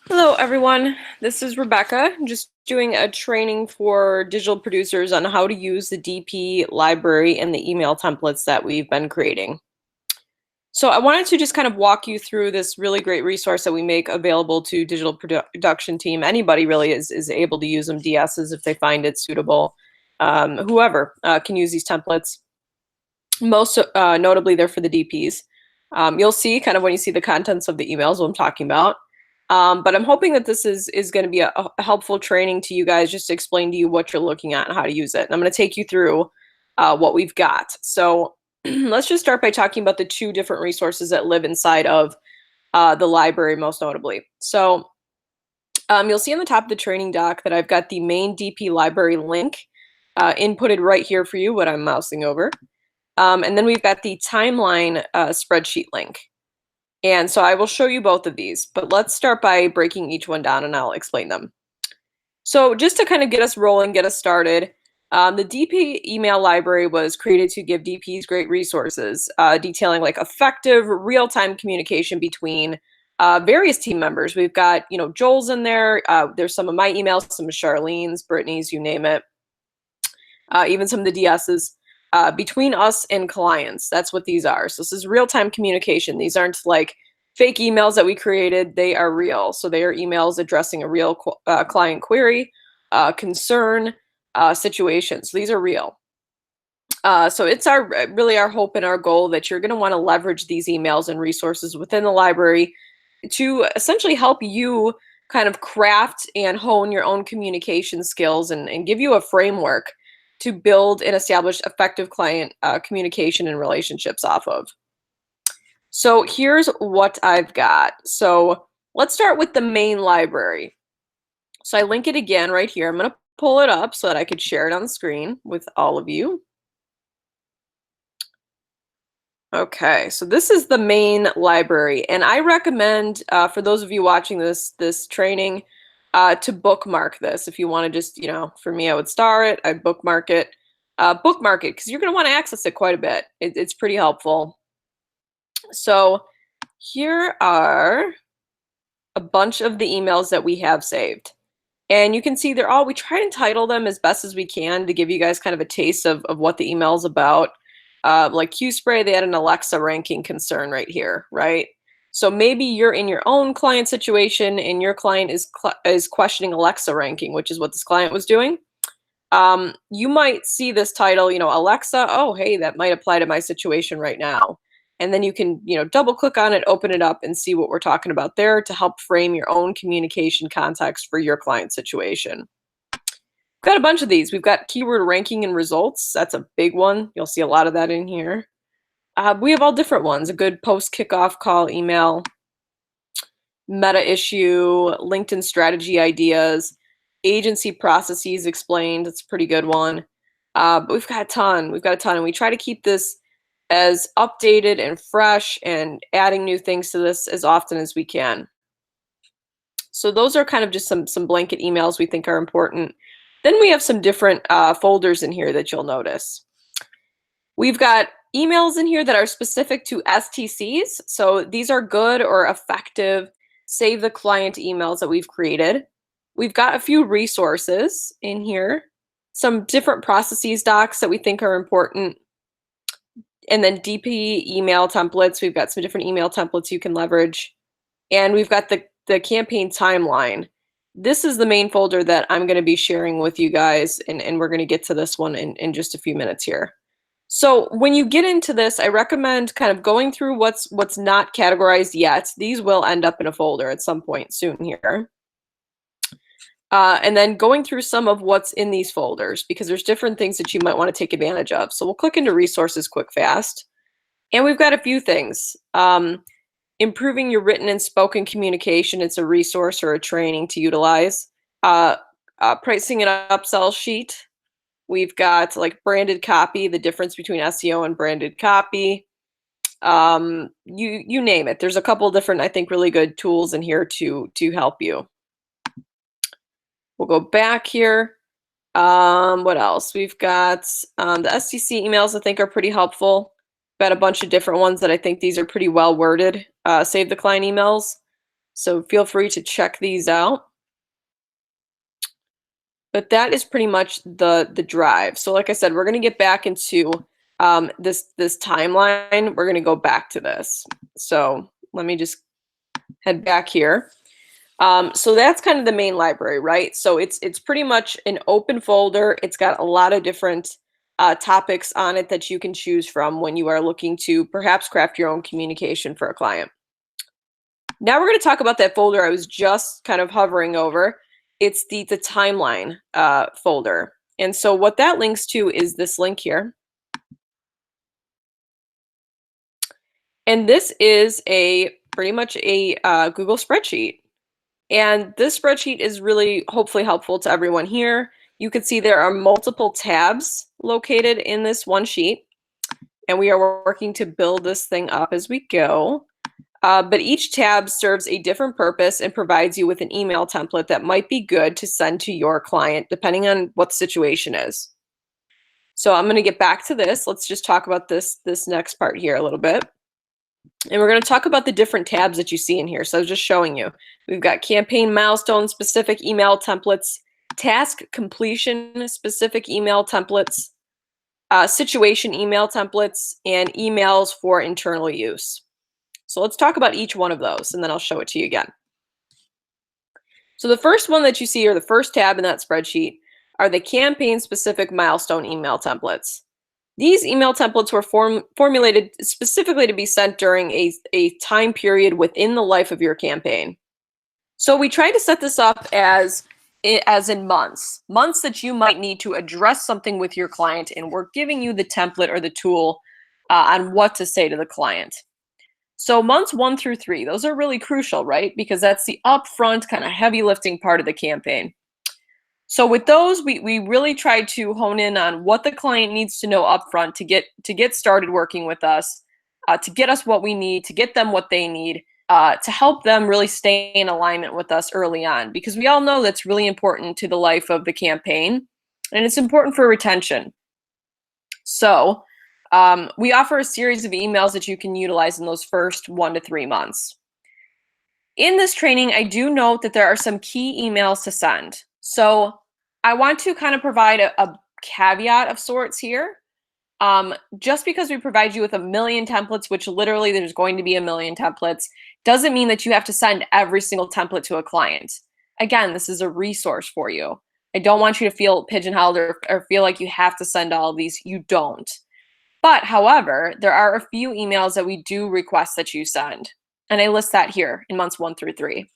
Hello, everyone. This is Rebecca, just doing a training for digital producers on how to use the DP library and the email templates that we've been creating. So I wanted to just kind of walk you through this really great resource that we make available to digital production team. Anybody really is able to use them, DSs, if they find it suitable. Whoever can use these templates. Most notably, they're for the DPs. You'll see kind of when you see the contents of the emails what I'm talking about. But I'm hoping that this is going to be a helpful training to you guys, just to explain to you what you're looking at and how to use it. And I'm going to take you through what we've got. So let's just start by talking about the two different resources that live inside of the library, most notably. So you'll see on the top of the training doc that I've got the main DP library link inputted right here for you, what I'm mousing over. And then we've got the timeline spreadsheet link. And so I will show you both of these, but let's start by breaking each one down and I'll explain them. So just to kind of get us rolling, get us started, the DP email library was created to give DPs great resources, detailing like effective real-time communication between various team members. We've got, Joel's in there. There's some of my emails, some of Charlene's, Brittany's, you name it. Even some of the DS's. Between us and clients. That's what these are. So this is real-time communication. These aren't like fake emails that we created. They are real. So they are emails addressing a real client query, concern, situation. So these are real. So it's really our hope and our goal that you're going to want to leverage these emails and resources within the library to essentially help you kind of craft and hone your own communication skills and give you a framework to build and establish effective client communication and relationships off of. So here's what I've got. So let's start with the main library. So I link it again right here. I'm going to pull it up so that I could share it on the screen with all of you. Okay, so this is the main library, and I recommend for those of you watching this training to bookmark this. If you want to just, for me, I would star it, I'd bookmark it, because you're going to want to access it quite a bit. It's pretty helpful. So here are a bunch of the emails that we have saved, and you can see we try to title them as best as we can to give you guys kind of a taste of what the email is about. Like QSpray, they had an Alexa ranking concern right here, right? So maybe you're in your own client situation and your client is questioning Alexa ranking, which is what this client was doing. You might see this title, Alexa, oh, hey, that might apply to my situation right now. And then you can, double click on it, open it up and see what we're talking about there to help frame your own communication context for your client situation. We've got a bunch of these. We've got keyword ranking and results. That's a big one. You'll see a lot of that in here. We have all different ones. A good post kickoff call email, meta issue, LinkedIn strategy ideas, agency processes explained. That's a pretty good one. But we've got a ton. We've got a ton. And we try to keep this as updated and fresh and adding new things to this as often as we can. So those are kind of just some blanket emails we think are important. Then we have some different folders in here that you'll notice. We've got emails in here that are specific to STCs. So these are good or effective save the client emails that we've created. We've got a few resources in here, some different processes docs that we think are important. And then DP email templates. We've got some different email templates you can leverage. And we've got the campaign timeline. This is the main folder that I'm going to be sharing with you guys, and we're going to get to this one in just a few minutes here. So when you get into this, I recommend kind of going through what's not categorized yet. These will end up in a folder at some point soon here. And then going through some of what's in these folders, because there's different things that you might want to take advantage of. So we'll click into resources quick fast. And we've got a few things. Improving your written and spoken communication. It's a resource or a training to utilize. Pricing and upsell sheet. We've got like branded copy, the difference between SEO and branded copy. You name it. There's a couple different, I think, really good tools in here to help you. We'll go back here. What else? We've got the STC emails I think are pretty helpful. Got a bunch of different ones that I think these are pretty well worded. Save the client emails. So feel free to check these out. But that is pretty much the drive. So like I said, we're going to get back into this timeline. We're going to go back to this. So let me just head back here. So that's kind of the main library, right? So it's pretty much an open folder. It's got a lot of different topics on it that you can choose from when you are looking to perhaps craft your own communication for a client. Now we're going to talk about that folder I was just kind of hovering over. It's the timeline folder. And so what that links to is this link here. And this is pretty much a Google spreadsheet. And this spreadsheet is really hopefully helpful to everyone here. You can see there are multiple tabs located in this one sheet. And we are working to build this thing up as we go. But each tab serves a different purpose and provides you with an email template that might be good to send to your client, depending on what the situation is. So I'm going to get back to this. Let's just talk about this next part here a little bit. And we're going to talk about the different tabs that you see in here. So I was just showing you. We've got campaign milestone specific email templates, task completion specific email templates, situation email templates, and emails for internal use. So let's talk about each one of those, and then I'll show it to you again. So the first one that you see, or the first tab in that spreadsheet, are the campaign-specific milestone email templates. These email templates were formulated specifically to be sent during a time period within the life of your campaign. So we tried to set this up as in months that you might need to address something with your client, and we're giving you the template or the tool on what to say to the client. So months 1 through 3, those are really crucial, right? Because that's the upfront kind of heavy lifting part of the campaign. So with those, we really tried to hone in on what the client needs to know upfront to get started working with us, to get us what we need, to get them what they need, to help them really stay in alignment with us early on. Because we all know that's really important to the life of the campaign, and it's important for retention. So we offer a series of emails that you can utilize in those first 1 to 3 months. In this training, I do note that there are some key emails to send. So I want to kind of provide a caveat of sorts here. Just because we provide you with 1 million templates, which literally there's going to be 1 million templates, doesn't mean that you have to send every single template to a client. Again, this is a resource for you. I don't want you to feel pigeonholed or feel like you have to send all of these. You don't. But however, there are a few emails that we do request that you send. And I list that here in months 1 through 3.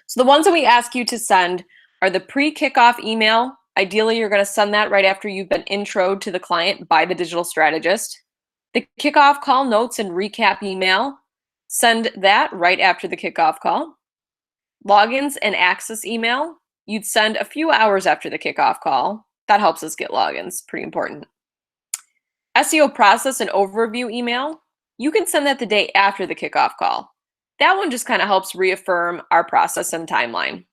So the ones that we ask you to send are the pre-kickoff email. Ideally, you're going to send that right after you've been introed to the client by the digital strategist. The kickoff call notes and recap email. Send that right after the kickoff call. Logins and access email. You'd send a few hours after the kickoff call. That helps us get logins. Pretty important. SEO process and overview email, you can send that the day after the kickoff call. That one just kind of helps reaffirm our process and timeline.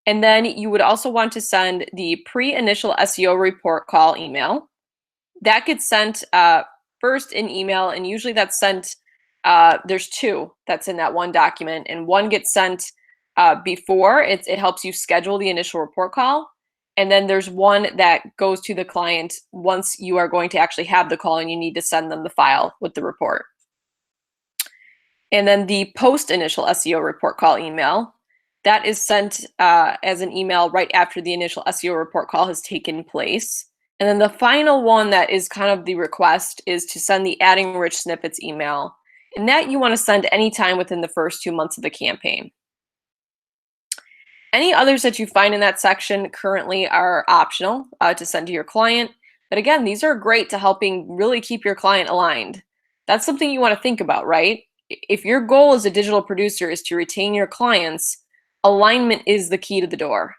And then you would also want to send the pre-initial SEO report call email. That gets sent first in email, and usually that's sent, there's 2 that's in that one document, and one gets sent before. It helps you schedule the initial report call. And then there's one that goes to the client once you are going to actually have the call and you need to send them the file with the report. And then the post-initial SEO report call email, that is sent as an email right after the initial SEO report call has taken place. And then the final one that is kind of the request is to send the adding rich snippets email. And that you want to send anytime within the first 2 months of the campaign. Any others that you find in that section currently are optional to send to your client. But again, these are great to helping really keep your client aligned. That's something you want to think about, right? If your goal as a digital producer is to retain your clients, alignment is the key to the door.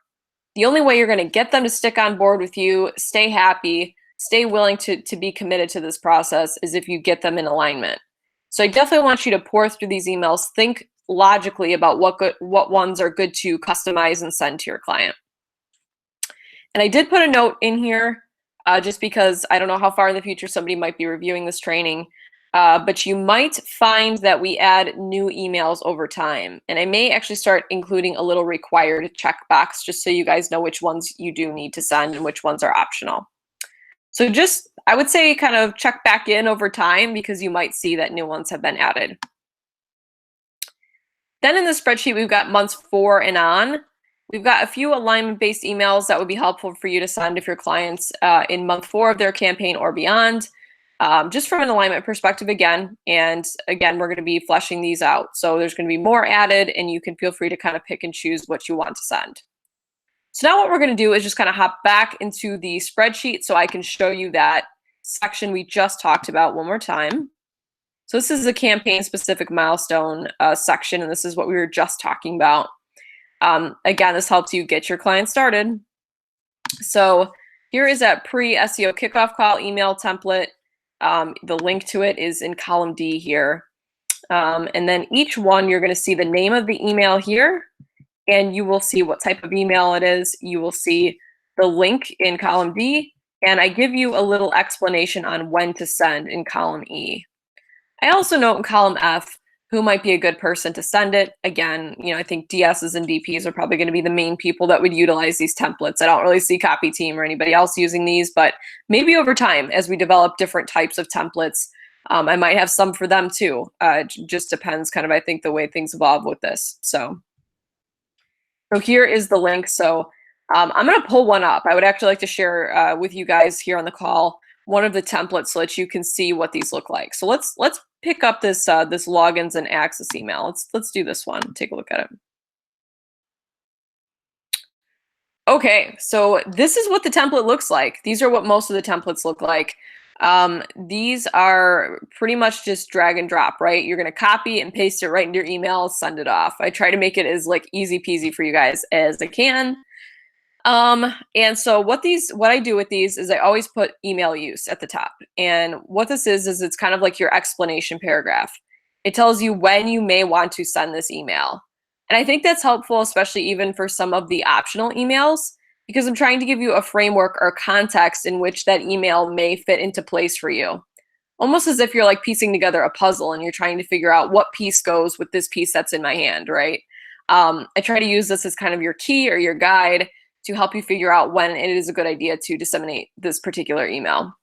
The only way you're going to get them to stick on board with you, stay happy, stay willing to be committed to this process is if you get them in alignment. So I definitely want you to pour through these emails, think logically about what ones are good to customize and send to your client. And I did put a note in here just because I don't know how far in the future somebody might be reviewing this training. but you might find that we add new emails over time. And I may actually start including a little required checkbox just so you guys know which ones you do need to send and which ones are optional. So just, I would say, kind of check back in over time because you might see that new ones have been added. Then in the spreadsheet, we've got months 4 and on. We've got a few alignment-based emails that would be helpful for you to send if your clients in month 4 of their campaign or beyond, just from an alignment perspective again. And again, we're going to be fleshing these out. So there's going to be more added, and you can feel free to kind of pick and choose what you want to send. So now what we're going to do is just kind of hop back into the spreadsheet so I can show you that section we just talked about one more time. So this is a campaign-specific milestone section, and this is what we were just talking about. Again, this helps you get your client started. So here is that pre-SEO kickoff call email template. The link to it is in column D here. And then each one, you're going to see the name of the email here, and you will see what type of email it is. You will see the link in column D, and I give you a little explanation on when to send in column E. I also note in column F who might be a good person to send it. Again, I think DSs and DPs are probably going to be the main people that would utilize these templates. I don't really see copy team or anybody else using these, but maybe over time as we develop different types of templates, I might have some for them too. It just depends kind of, I think, the way things evolve with this. So here is the link. So I'm going to pull one up. I would actually like to share with you guys here on the call one of the templates so that you can see what these look like. So let's pick up this this logins and access email. Let's do this one. Take a look at it. Okay, so this is what the template looks like. These are what most of the templates look like. These are pretty much just drag and drop, right? You're going to copy and paste it right into your email, send it off. I try to make it as like easy peasy for you guys as I can. And so what I do with these is I always put email use at the top. And what this is it's kind of like your explanation paragraph. It tells you when you may want to send this email. And I think that's helpful, especially even for some of the optional emails, because I'm trying to give you a framework or context in which that email may fit into place for you. Almost as if you're like piecing together a puzzle and you're trying to figure out what piece goes with this piece that's in my hand, right? I try to use this as kind of your key or your guide to help you figure out when it is a good idea to disseminate this particular email.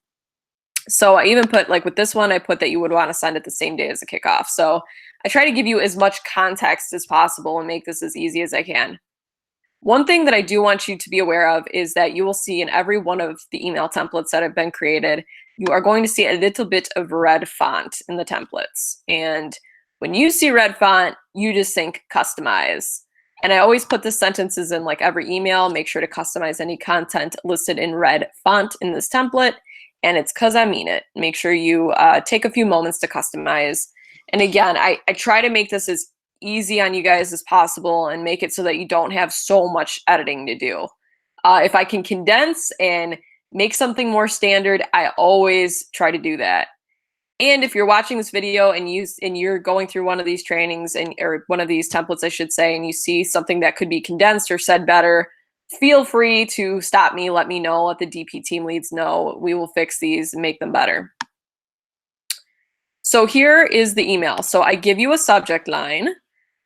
So I even put, like with this one, I put that you would want to send it the same day as the kickoff. So I try to give you as much context as possible and make this as easy as I can. One thing that I do want you to be aware of is that you will see in every one of the email templates that have been created, you are going to see a little bit of red font in the templates. And when you see red font, you just think customize. And I always put the sentences in like every email, make sure to customize any content listed in red font in this template. And it's because I mean it. Make sure you take a few moments to customize. And again, I try to make this as easy on you guys as possible and make it so that you don't have so much editing to do. If I can condense and make something more standard, I always try to do that. And if you're watching this video and you're going through one of these trainings or one of these templates, I should say, and you see something that could be condensed or said better, feel free to stop me, let me know, let the DP team leads know. We will fix these and make them better. So here is the email. So I give you a subject line,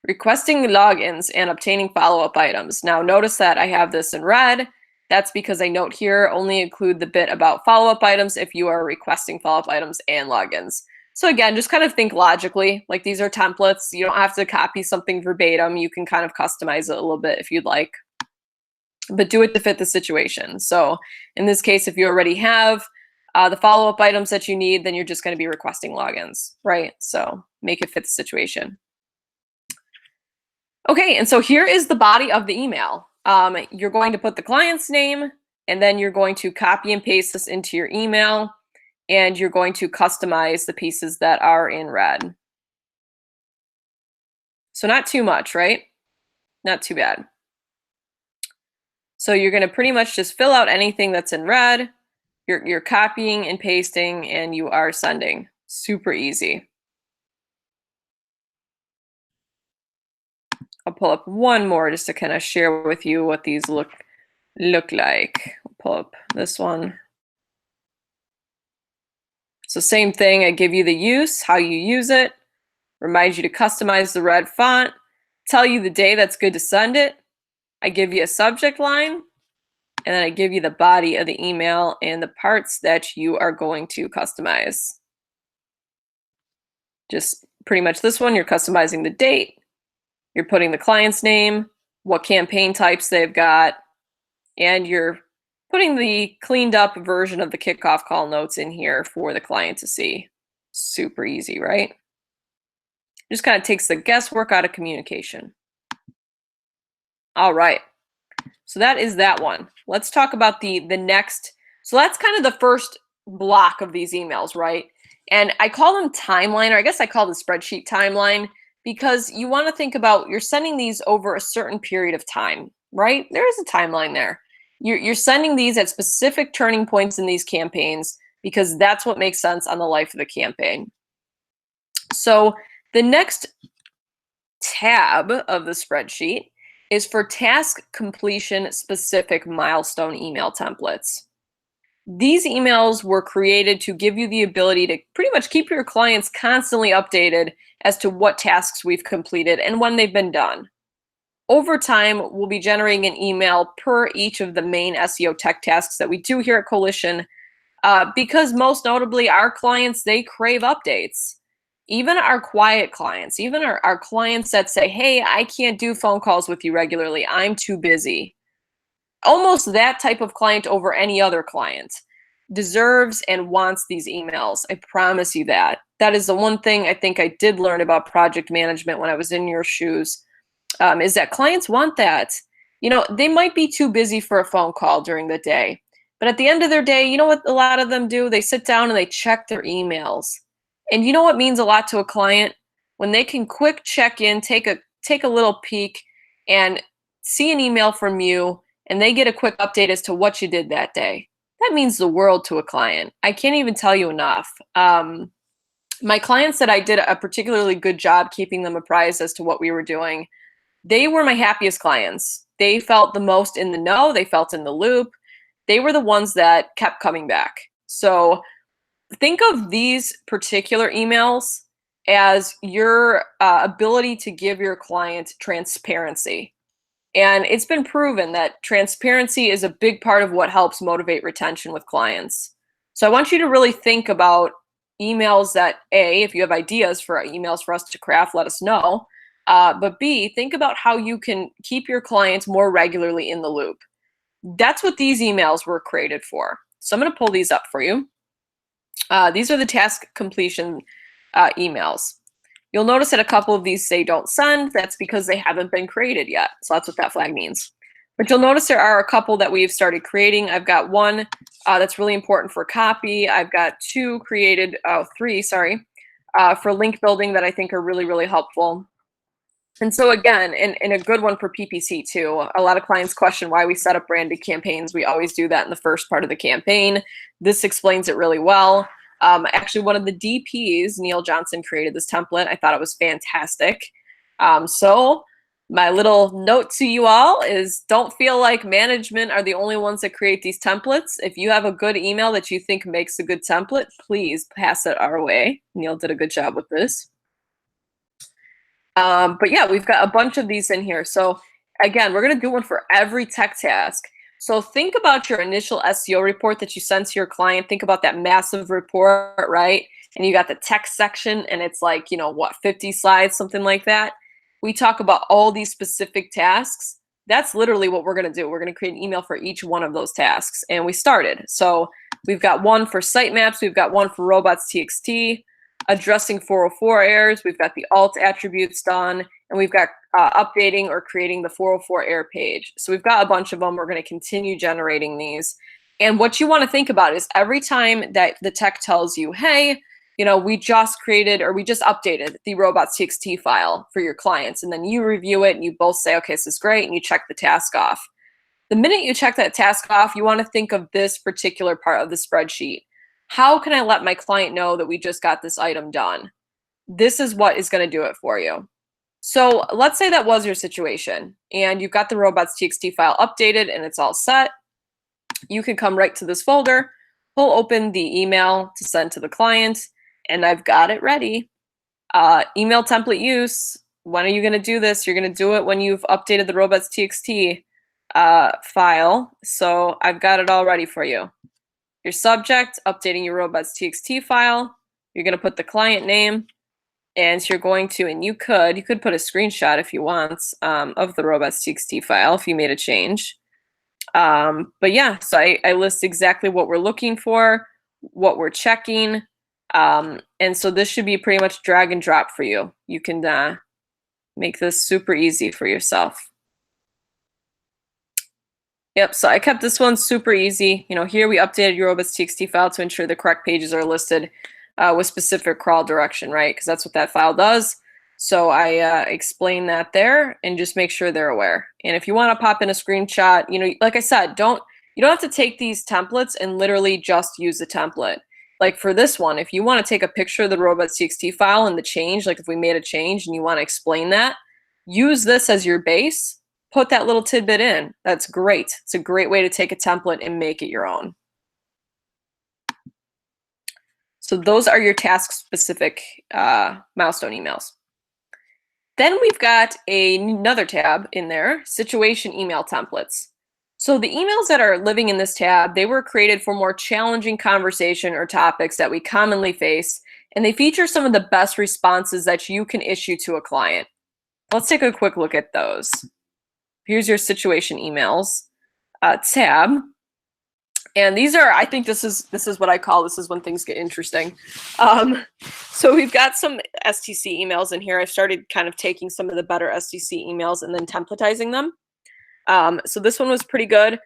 requesting logins and obtaining follow-up items. Now notice that I have this in red. That's because I note here only include the bit about follow-up items if you are requesting follow-up items and logins. So again, just kind of think logically, like these are templates. You don't have to copy something verbatim. You can kind of customize it a little bit if you'd like, but do it to fit the situation. So in this case, if you already have the follow-up items that you need, then you're just going to be requesting logins, right? So make it fit the situation. Okay, and so here is the body of the email. You're going to put the client's name, and then you're going to copy and paste this into your email, and you're going to customize the pieces that are in red. So not too much, right? Not too bad. So you're going to pretty much just fill out anything that's in red. You're copying and pasting, and you are sending. Super easy. I'll pull up one more just to kind of share with you what these look like. I'll pull up this one. So same thing, I give you the use, how you use it, remind you to customize the red font, tell you the day that's good to send it. I give you a subject line, and then I give you the body of the email and the parts that you are going to customize. Just pretty much this one, you're customizing the date, you're putting the client's name, what campaign types they've got, and you're putting the cleaned up version of the kickoff call notes in here for the client to see. Super easy, right? Just kind of takes the guesswork out of communication. All right. So that is that one. Let's talk about the next. So that's kind of the first block of these emails, right? And I call them timeline, or I guess I call the spreadsheet timeline, because you want to think about you're sending these over a certain period of time, right? There is a timeline there. You're sending these at specific turning points in these campaigns because that's what makes sense on the life of the campaign. So the next tab of the spreadsheet is for task completion specific milestone email templates. These emails were created to give you the ability to pretty much keep your clients constantly updated as to what tasks we've completed and when they've been done. Over time, we'll be generating an email per each of the main SEO tech tasks that we do here at Coalition, because most notably, our clients, they crave updates. Even our quiet clients, even our clients that say, hey, I can't do phone calls with you regularly, I'm too busy. Almost that type of client over any other client deserves and wants these emails. I promise you that. That is the one thing I think I did learn about project management when I was in your shoes, is that clients want that. You know, they might be too busy for a phone call during the day, but at the end of their day, you know what a lot of them do? They sit down and they check their emails. And you know what means a lot to a client? When they can quick check in, take a little peek and see an email from you, and they get a quick update as to what you did that day. That means the world to a client. I can't even tell you enough. My clients that I did a particularly good job keeping them apprised as to what we were doing, they were my happiest clients. They felt the most in the know. They felt in the loop. They were the ones that kept coming back. So think of these particular emails as your ability to give your client transparency. And it's been proven that transparency is a big part of what helps motivate retention with clients. So I want you to really think about emails that, A, if you have ideas for emails for us to craft, let us know. But B, think about how you can keep your clients more regularly in the loop. That's what these emails were created for. So I'm going to pull these up for you. These are the task completion emails. You'll notice that a couple of these say don't send. That's because they haven't been created yet. So that's what that flag means. But you'll notice there are a couple that we've started creating. I've got one that's really important for copy. I've got three, for link building that I think are really, really helpful. And so again, and a good one for PPC too. A lot of clients question why we set up branded campaigns. We always do that in the first part of the campaign. This explains it really well. Actually, one of the DPs, Neil Johnson, created this template. I thought it was fantastic. So my little note to you all is don't feel like management are the only ones that create these templates. If you have a good email that you think makes a good template, please pass it our way. Neil did a good job with this. But yeah, we've got a bunch of these in here. So again, we're going to do one for every tech task. So think about your initial SEO report that you send to your client. Think about that massive report, right? And you got the text section and it's like, 50 slides, something like that. We talk about all these specific tasks. That's literally what we're going to do. We're going to create an email for each one of those tasks. And we started. So we've got one for sitemaps. We've got one for robots.txt, addressing 404 errors. We've got the alt attributes done. And we've got updating or creating the 404 error page. So we've got a bunch of them. We're going to continue generating these. And what you want to think about is every time that the tech tells you, hey, we just created or we just updated the robots.txt file for your clients. And then you review it and you both say, okay, this is great. And you check the task off. The minute you check that task off, you want to think of this particular part of the spreadsheet. How can I let my client know that we just got this item done? This is what is going to do it for you. So let's say that was your situation and you've got the robots.txt file updated and it's all set. You can come right to this folder, pull open the email to send to the client, and I've got it ready. Email template use. When are you going to do this? You're going to do it when you've updated the robots.txt file. So I've got it all ready for you. Your subject, updating your robots.txt file. You're going to put the client name, and you're going to, and you could put a screenshot if you want of the robots.txt file if you made a change. But yeah, so I list exactly what we're looking for, what we're checking. And so this should be pretty much drag and drop for you. You can make this super easy for yourself. Yep, so I kept this one super easy. You know, here we updated your robots.txt file to ensure the correct pages are listed with specific crawl direction, right? Because that's what that file does. So I explain that there and just make sure they're aware. And if you want to pop in a screenshot, you know, like I said, you don't have to take these templates and literally just use the template. Like for this one, if you want to take a picture of the robots.txt file and the change, like if we made a change and you want to explain that, use this as your base. Put that little tidbit in. That's great. It's a great way to take a template and make it your own. So those are your task-specific milestone emails. Then we've got another tab in there, situation email templates. So the emails that are living in this tab, they were created for more challenging conversation or topics that we commonly face, and they feature some of the best responses that you can issue to a client. Let's take a quick look at those. Here's your situation emails tab. And these are, I think this is what I call, this is when things get interesting. So we've got some STC emails in here. I've started kind of taking some of the better STC emails and then templatizing them. So this one was pretty good.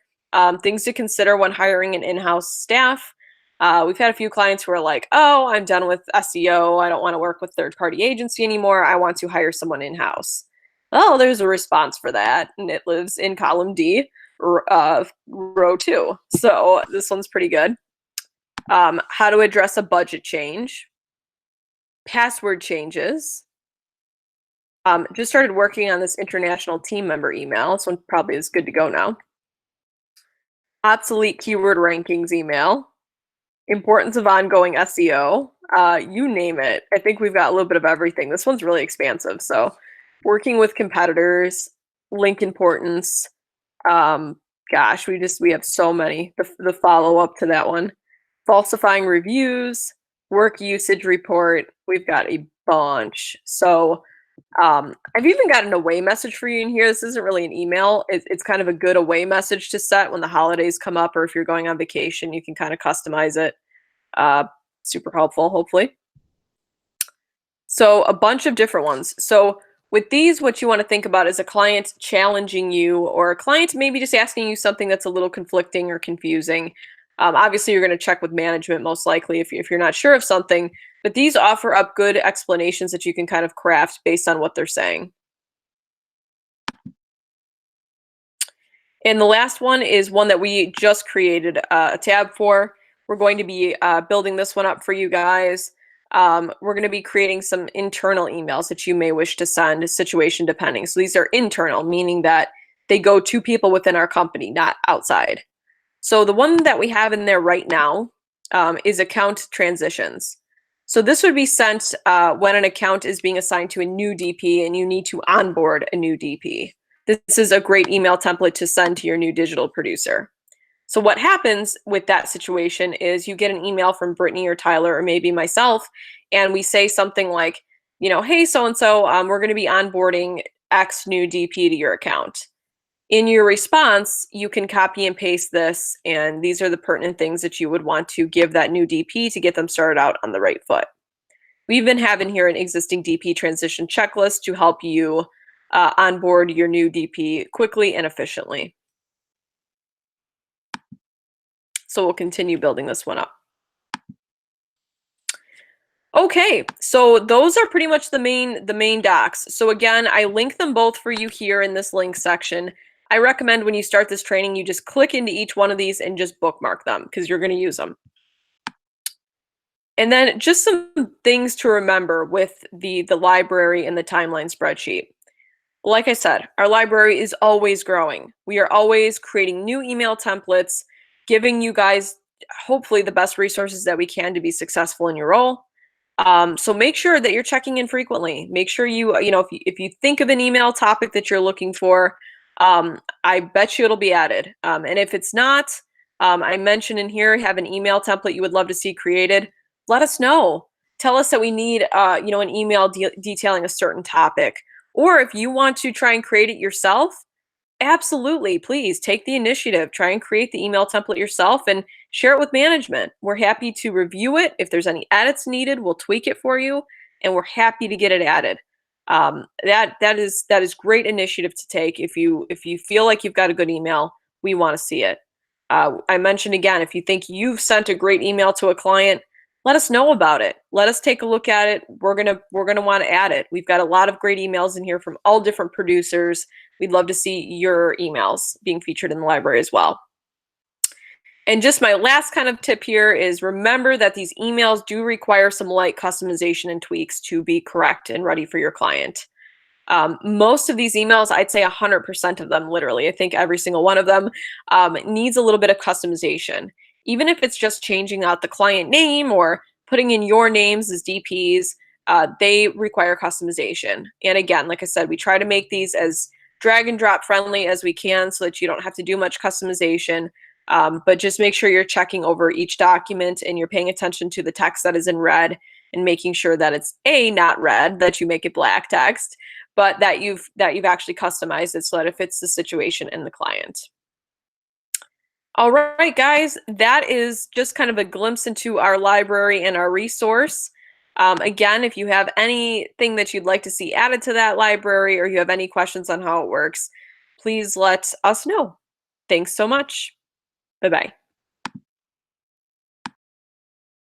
Things to consider when hiring an in-house staff. We've had a few clients who are like, oh, I'm done with SEO. I don't want to work with third-party agency anymore. I want to hire someone in-house. Oh, there's a response for that, and it lives in column D, row 2. So this one's pretty good. How to address a budget change, password changes. Just started working on this international team member email. This one probably is good to go now. Obsolete keyword rankings email, importance of ongoing SEO, you name it. I think we've got a little bit of everything. This one's really expansive. So working with competitors, link importance. Gosh, we have so many. The follow-up to that one. Falsifying reviews, work usage report. We've got a bunch. So I've even got an away message for you in here. This isn't really an email. It's kind of a good away message to set when the holidays come up, or if you're going on vacation, you can kind of customize it. Super helpful, hopefully. So a bunch of different ones. So with these, what you want to think about is a client challenging you, or a client maybe just asking you something that's a little conflicting or confusing. Obviously, you're going to check with management most likely if you're not sure of something, but these offer up good explanations that you can kind of craft based on what they're saying. And the last one is one that we just created a tab for. We're going to be building this one up for you guys. We're going to be creating some internal emails that you may wish to send, situation depending. So these are internal, meaning that they go to people within our company, not outside. So the one that we have in there right now is account transitions. So this would be sent when an account is being assigned to a new DP and you need to onboard a new DP. This is a great email template to send to your new digital producer. So what happens with that situation is you get an email from Brittany or Tyler or maybe myself, and we say something like, you know, hey, so-and-so, we're going to be onboarding X new DP to your account. In your response, you can copy and paste this, and these are the pertinent things that you would want to give that new DP to get them started out on the right foot. We even have in here an existing DP transition checklist to help you onboard your new DP quickly and efficiently. So we'll continue building this one up. Okay, so those are pretty much the main docs. So again, I link them both for you here in this link section. I recommend when you start this training, you just click into each one of these and just bookmark them because you're going to use them. And then just some things to remember with the library and the timeline spreadsheet. Like I said, our library is always growing. We are always creating new email templates, giving you guys hopefully the best resources that we can to be successful in your role. So make sure that you're checking in frequently. Make sure you know, if you think of an email topic that you're looking for, I bet you it'll be added. And if it's not, I mentioned in here, have an email template you would love to see created. Let us know. Tell us that we need, you know, an email detailing a certain topic. Or if you want to try and create it yourself, absolutely, please take the initiative. Try and create the email template yourself and share it with management. We're happy to review it. If there's any edits needed, we'll tweak it for you, and we're happy to get it added. That is great initiative to take. If you feel like you've got a good email, we want to see it. I mentioned again, if you think you've sent a great email to a client, let us know about it. Let us take a look at it. We're gonna want to add it. We've got a lot of great emails in here from all different producers. We'd love to see your emails being featured in the library as well. And just my last kind of tip here is remember that these emails do require some light customization and tweaks to be correct and ready for your client. Most of these emails, I'd say 100% of them, literally, I think every single one of them needs a little bit of customization. Even if it's just changing out the client name or putting in your names as DPs, they require customization. And again, like I said, we try to make these as drag and drop friendly as we can so that you don't have to do much customization. But just make sure you're checking over each document and you're paying attention to the text that is in red and making sure that it's not red, that you make it black text, but that you've actually customized it so that it fits the situation and the client. All right, guys, that is just kind of a glimpse into our library and our resource. Again, if you have anything that you'd like to see added to that library or you have any questions on how it works, please let us know. Thanks so much. Bye-bye.